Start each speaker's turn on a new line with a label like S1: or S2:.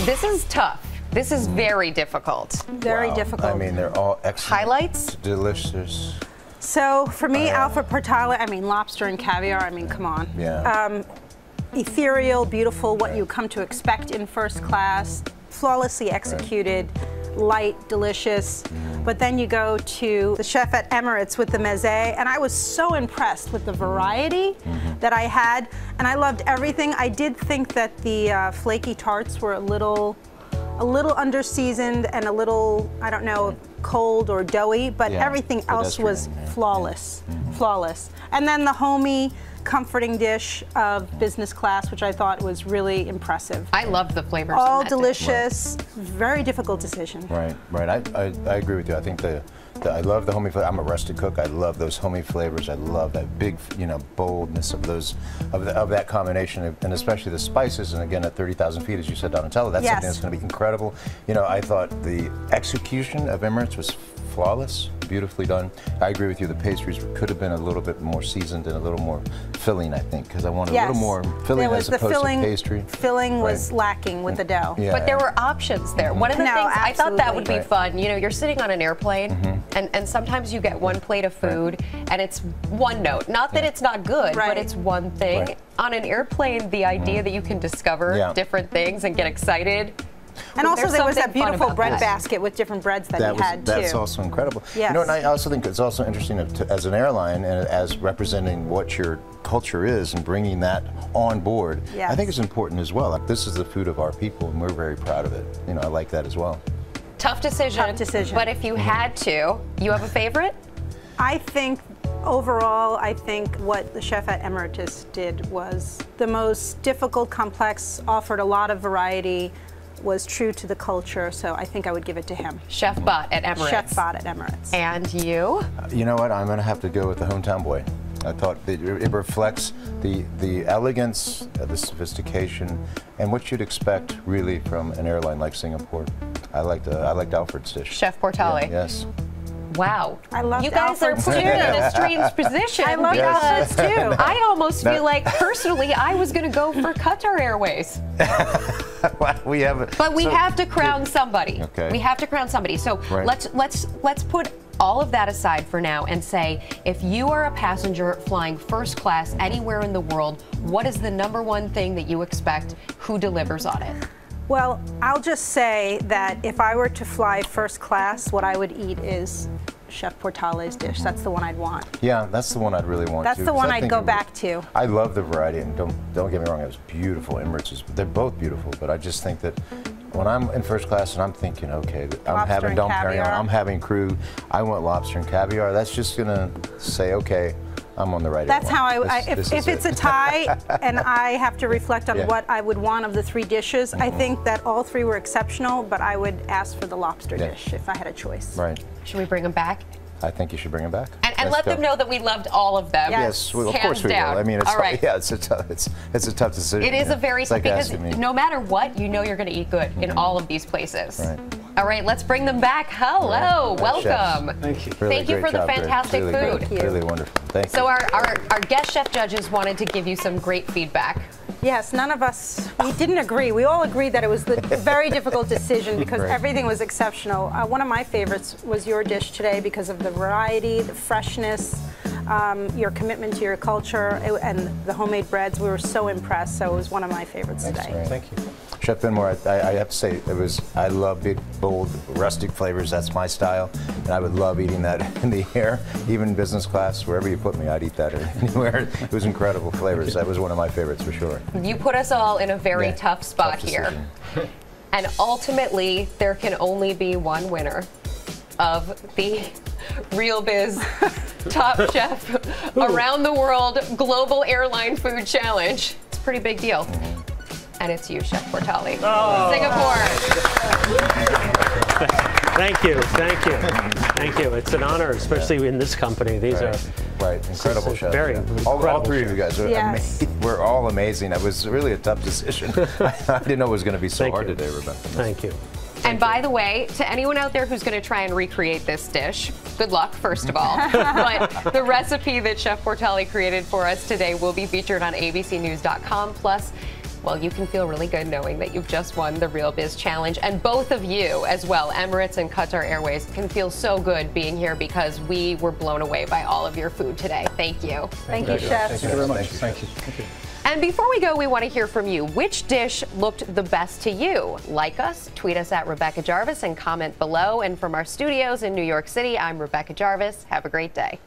S1: This is tough. This is very difficult.
S2: Very difficult.
S3: I mean, they're all excellent.
S1: Highlights?
S3: Delicious.
S2: So for me, Alfred Portale, I mean, lobster and caviar, I mean, come on.
S3: Yeah.
S2: Ethereal, beautiful, what you come to expect in first class, flawlessly executed, light, delicious. But then you go to the chef at Emirates with the meze, and I was so impressed with the variety that I had, and I loved everything. I did think that the flaky tarts were a little under-seasoned and a little, I don't know, cold or doughy, but everything else was flawless, flawless. And then the homey, comforting dish of business class, which I thought was really impressive.
S1: I loved the flavors.
S2: All delicious, very difficult decision.
S3: Right, right. I agree with you. I think I love the homey flavor. I'm a rustic cook. I love those homey flavors. I love that big, boldness of those, of that combination, and especially the spices. And again, at 30,000 feet, as you said, Donatella, that's something that's going to be incredible. I thought the execution of Emirates was flawless, beautifully done. I agree with you. The pastries could have been a little bit more seasoned and a little more filling, I think, because I wanted a little more filling as opposed to pastry.
S2: Filling was lacking with the dough.
S1: Yeah. But there were options there. One of the things I thought that would be fun, you're sitting on an airplane, and sometimes you get one plate of food, and it's one note. Not that it's not good, but it's one thing. On an airplane, the idea that you can discover different things and get excited.
S2: And also there was that beautiful bread basket with different breads that he had, too.
S3: That's also incredible. Yes. And I also think it's also interesting as an airline and as representing what your culture is and bringing that on board. Yes. I think it's important as well. Like, this is the food of our people, and we're very proud of it. I like that as well.
S1: Tough decision.
S2: Tough decision.
S1: But if you had to, you have a favorite?
S2: I think overall, what the chef at Emirates did was the most difficult, complex, offered a lot of variety, was true to the culture, so I think I would give it to him. Chef
S1: Bot at Emirates.
S2: Chef Bot at Emirates.
S1: And you?
S3: You know what? I'm going to have to go with the hometown boy. I thought it reflects the elegance, the sophistication, and what you'd expect really from an airline like Singapore. I liked Alfred's dish.
S1: Chef Portale.
S3: Yes.
S2: Wow. I love
S1: you guys are put in a strange position.
S2: I love Alfred's too.
S1: I almost feel like personally I was going to go for Qatar Airways.
S3: We have
S1: to crown somebody.
S3: Okay.
S1: We have to crown somebody. So let's put all of that aside for now and say, if you are a passenger flying first class anywhere in the world, what is the #1 thing that you expect? Who delivers on it?
S2: Well, I'll just say that if I were to fly first class, what I would eat is Chef Portale's dish. That's the one I'd want.
S3: Yeah, that's the one I'd really want.
S2: That's the one I'd go back to.
S3: I love the variety, and don't get me wrong, it was beautiful. Emirates, they're both beautiful, but I just think that when I'm in first class and I'm thinking, okay, I'm having Dom Perignon, I'm having crude, I want lobster and caviar, that's just gonna say, okay, I'm on the right.
S2: That's how if it's a tie and I have to reflect on what I would want of the 3 dishes, I think that all 3 were exceptional, but I would ask for the lobster dish if I had a choice.
S3: Right.
S1: Should we bring them back?
S3: I think you should bring them back.
S1: And let them know that we loved all of them.
S3: Yes, well, of course we will. I mean, it's a tough decision.
S1: It is a very tough, because no matter what, you're going to eat good in all of these places.
S3: Right.
S1: All right, let's bring them back. Hello, welcome.
S3: Chefs. Thank you.
S1: Thank you for the fantastic food.
S2: Thank you.
S3: Really wonderful. Thank you.
S1: So our guest chef judges wanted to give you some great feedback.
S2: Yes, none of us, we didn't agree. We all agreed that it was a very difficult decision because everything was exceptional. One of my favorites was your dish today because of the variety, the freshness, your commitment to your culture, and the homemade breads. We were so impressed, so it was one of my favorites today.
S3: Thank you. Chef Benmore, I have to say, I love big, bold, rustic flavors. That's my style, and I would love eating that in the air, even business class, wherever you put me, I'd eat that anywhere. It was incredible flavors. That was one of my favorites for sure.
S1: You put us all in a very tough spot here. And ultimately, there can only be one winner of the Real Biz Top Chef Around the World Global Airline Food Challenge. It's a pretty big deal. And it's you, Chef Portale. Singapore.
S4: Thank you, thank you, thank you. It's an honor, especially in this company. These are
S3: incredible chefs.
S4: Very
S3: all 3 of you guys we're all amazing. It was really a tough decision. I didn't know it was going to be so hard today, Rebecca.
S4: Thank you.
S1: And by the way, to anyone out there who's going to try and recreate this dish, good luck, first of all. But the recipe that Chef Portale created for us today will be featured on abcnews.com. Plus, well, you can feel really good knowing that you've just won the Real Biz Challenge. And both of you as well, Emirates and Qatar Airways, can feel so good being here because we were blown away by all of your food today. Thank you.
S2: Thank you, Chef.
S3: Thank you very much. Thank you.
S1: And before we go, we want to hear from you. Which dish looked the best to you? Like us, tweet us at Rebecca Jarvis and comment below. And from our studios in New York City, I'm Rebecca Jarvis. Have a great day.